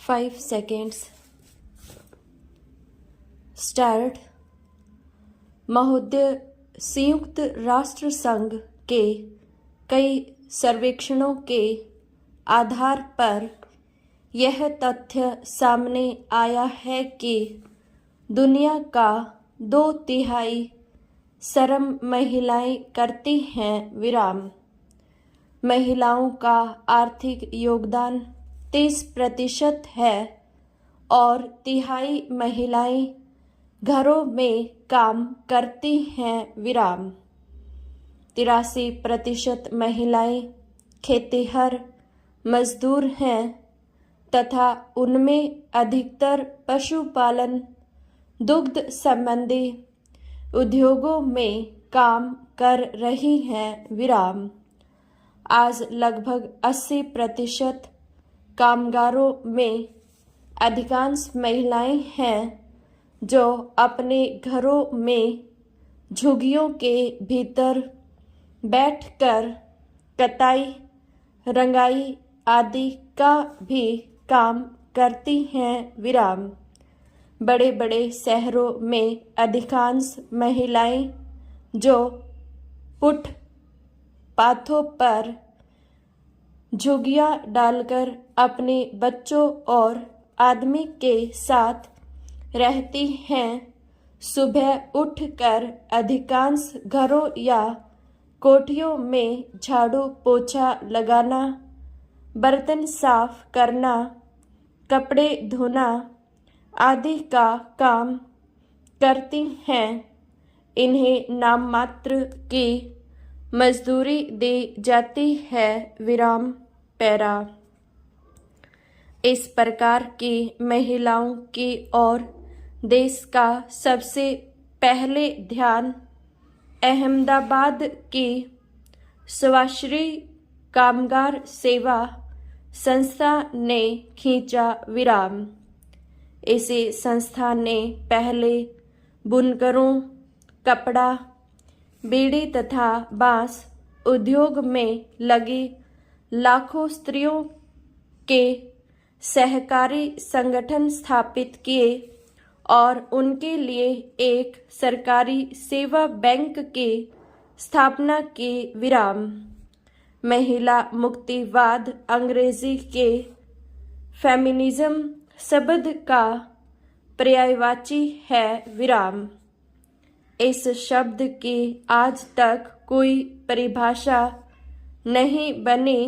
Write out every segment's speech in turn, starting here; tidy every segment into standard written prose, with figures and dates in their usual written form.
5 seconds. Start. महोदय, संयुक्त राष्ट्र संघ के कई सर्वेक्षणों के आधार पर यह तथ्य सामने आया है कि दुनिया का 2/3 श्रम महिलाएं करती हैं। महिलाओं का आर्थिक योगदान 30% है और 1/3 महिलाएं घरों में काम करती हैं। 83% महिलाएं खेतिहर मजदूर हैं तथा उनमें अधिकतर पशुपालन, दुग्ध संबंधी उद्योगों में काम कर रही हैं। आज लगभग 80% कामगारों में अधिकांश महिलाएं हैं जो अपने घरों में झुग्गियों के भीतर बैठकर कताई, रंगाई आदि का भी काम करती हैं। बड़े बड़े शहरों में अधिकांश महिलाएं जो फुटपाथों पर झुग्गियां डालकर अपने बच्चों और आदमी के साथ रहती हैं, सुबह उठकर अधिकांश घरों या कोठियों में झाड़ू पोछा लगाना, बर्तन साफ करना, कपड़े धोना आदि का काम करती हैं। इन्हें नाम मात्र की मजदूरी दी जाती है। पैरा। इस प्रकार की महिलाओं की ओर देश का सबसे पहले ध्यान अहमदाबाद की स्वाश्रयी कामगार सेवा संस्था ने खींचा। इसी संस्था ने पहले बुनकरों, कपड़ा, बीड़ी तथा बांस उद्योग में लगी लाखों स्त्रियों के सहकारी संगठन स्थापित किए और उनके लिए एक सरकारी सेवा बैंक की स्थापना की। महिला मुक्तिवाद अंग्रेजी के फेमिनिज्म शब्द का पर्यायवाची है। इस शब्द की आज तक कोई परिभाषा नहीं बनी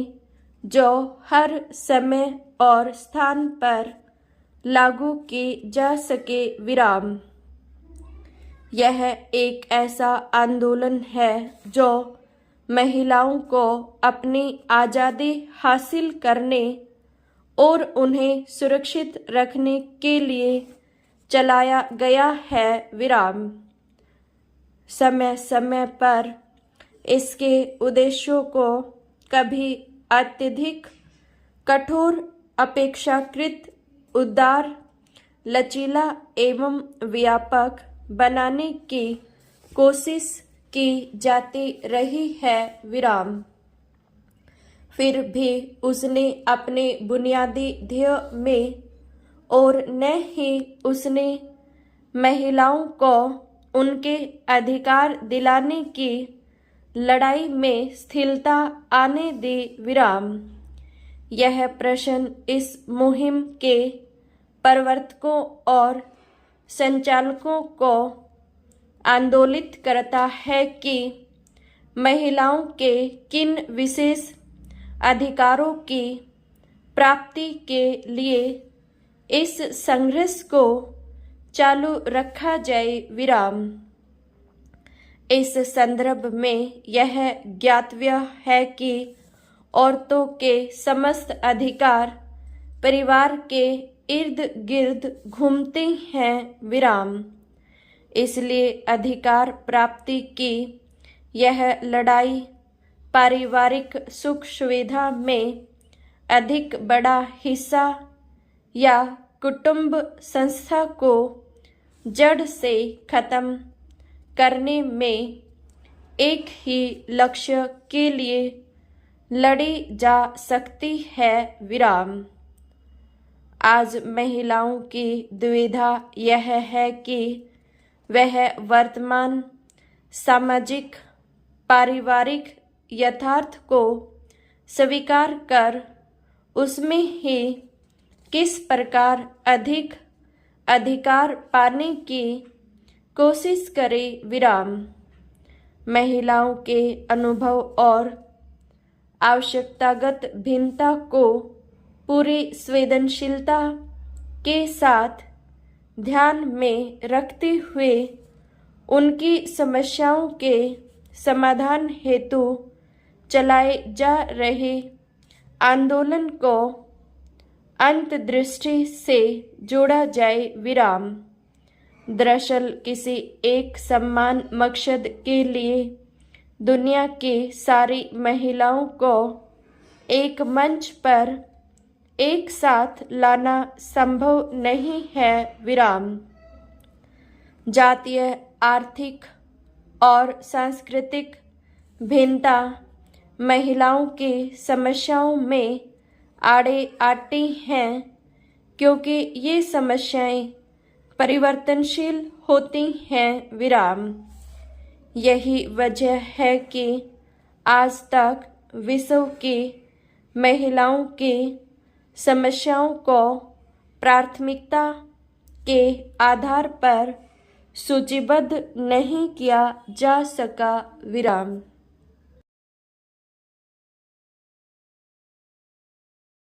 जो हर समय और स्थान पर लागू की जा सके। यह एक ऐसा आंदोलन है जो महिलाओं को अपनी आज़ादी हासिल करने और उन्हें सुरक्षित रखने के लिए चलाया गया है। समय समय पर इसके उद्देश्यों को कभी अत्यधिक कठोर, अपेक्षाकृत उदार, लचीला एवं व्यापक बनाने की कोशिश की जाती रही है। फिर भी उसने अपने बुनियादी ध्येय में और न ही उसने महिलाओं को उनके अधिकार दिलाने की लड़ाई में स्थिरता आने दी। यह प्रश्न इस मुहिम के प्रवर्तकों और संचालकों को आंदोलित करता है कि महिलाओं के किन विशेष अधिकारों की प्राप्ति के लिए इस संघर्ष को चालू रखा जाए। इस संदर्भ में यह ज्ञातव्य है कि औरतों के समस्त अधिकार परिवार के इर्द गिर्द घूमते हैं। इसलिए अधिकार प्राप्ति की यह लड़ाई पारिवारिक सुख सुविधा में अधिक बड़ा हिस्सा या कुटुंब संस्था को जड़ से खत्म करने में एक ही लक्ष्य के लिए लड़ी जा सकती है। आज महिलाओं की दुविधा यह है कि वह वर्तमान सामाजिक पारिवारिक यथार्थ को स्वीकार कर उसमें ही किस प्रकार अधिक अधिकार पाने की कोशिश करे। विराम। महिलाओं के अनुभव और आवश्यकतागत भिन्नता को पूरी संवेदनशीलता के साथ ध्यान में रखते हुए उनकी समस्याओं के समाधान हेतु चलाए जा रहे आंदोलन को अंतर्दृष्टि से जोड़ा जाए। विराम। दरअसल किसी एक समान मकसद के लिए दुनिया की सारी महिलाओं को एक मंच पर एक साथ लाना संभव नहीं है। विराम। जातीय, आर्थिक और सांस्कृतिक भिन्नता महिलाओं की समस्याओं में आड़े आती हैं क्योंकि ये समस्याएं परिवर्तनशील होती हैं। विराम। यही वजह है कि आज तक विश्व की महिलाओं की समस्याओं को प्राथमिकता के आधार पर सूचीबद्ध नहीं किया जा सका। विराम।